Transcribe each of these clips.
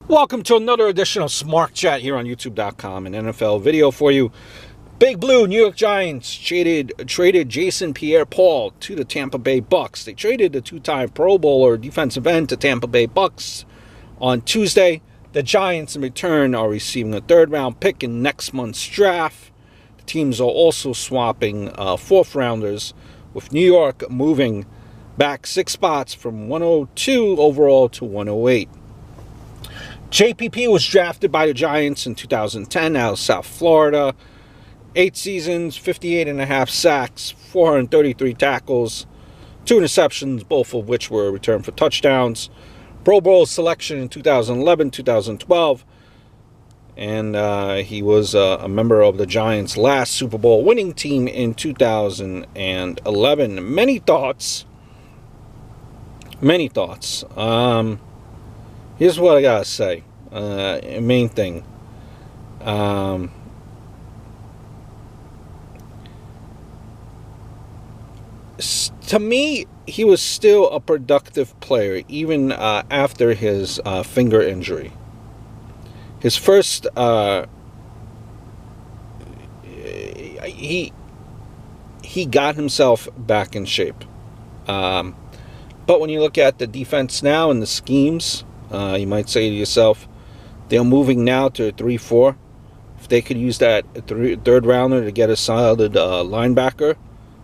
Welcome to another edition of Smart Chat here on YouTube.com, an NFL video for you. Big Blue New York Giants traded Jason Pierre-Paul to the Tampa Bay Bucks. They traded the two-time Pro Bowler defensive end to Tampa Bay Bucks on Tuesday. The Giants, in return, are receiving a third-round pick in next month's draft. The teams are also swapping fourth-rounders, with New York moving back 6 spots from 102 overall to 108. JPP was drafted by the Giants in 2010 out of South Florida. 8 seasons, 58.5 sacks, 433 tackles, 2 interceptions, both of which were returned for touchdowns. Pro Bowl selection in 2011, 2012. And he was a member of the Giants' last Super Bowl winning team in 2011. Many thoughts. Here's what I gotta say. Main thing. To me, he was still a productive player, even after his finger injury. His first, he got himself back in shape. But when you look at the defense now and the schemes, you might say to yourself, they're moving now to a 3-4. If they could use that third rounder to get a solid linebacker,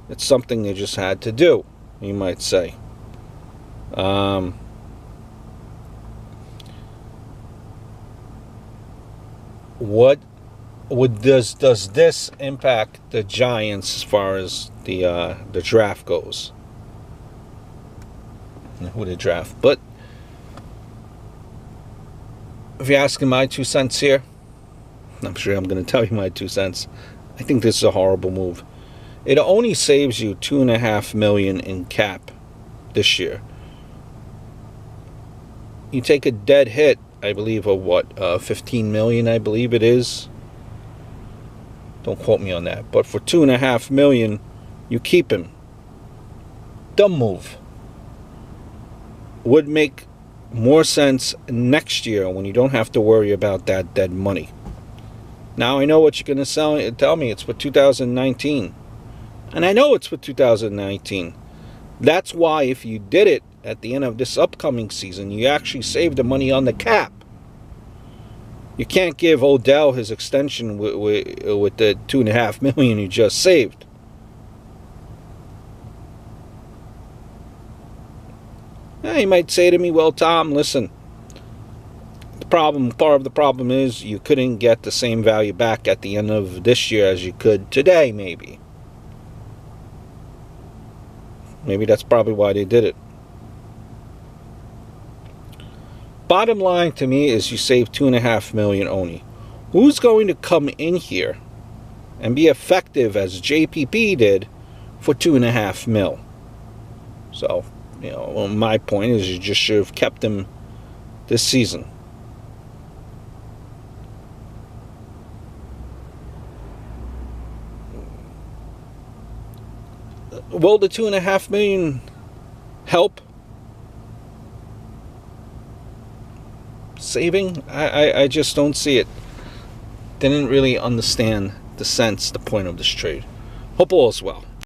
it's something they just had to do, you might say. Does this impact the Giants as far as the draft goes? Who they draft? But if you're asking my 2 cents here, I'm sure I'm going to tell you my 2 cents. I think this is a horrible move. It only saves you $2.5 million in cap this year. You take a dead hit, I believe, of what, $15 million, I believe it is. Don't quote me on that. But for $2.5 million, you keep him. Dumb move. Would make more sense next year when you don't have to worry about that dead money. Now I know what you're going to tell me. It's for 2019. And I know it's for 2019. That's why if you did it at the end of this upcoming season, you actually save the money on the cap. You can't give Odell his extension with the $2.5 million you just saved. Now, you might say to me, well, Tom, listen, part of the problem is you couldn't get the same value back at the end of this year as you could today, maybe. Maybe that's probably why they did it. Bottom line to me is you save $2.5 million only. Who's going to come in here and be effective as JPP did for $2.5 million? So, well, my point is you just should have kept him this season. Will the $2.5 million help saving? I just don't see it. Didn't really understand the point of this trade. Hope all is well.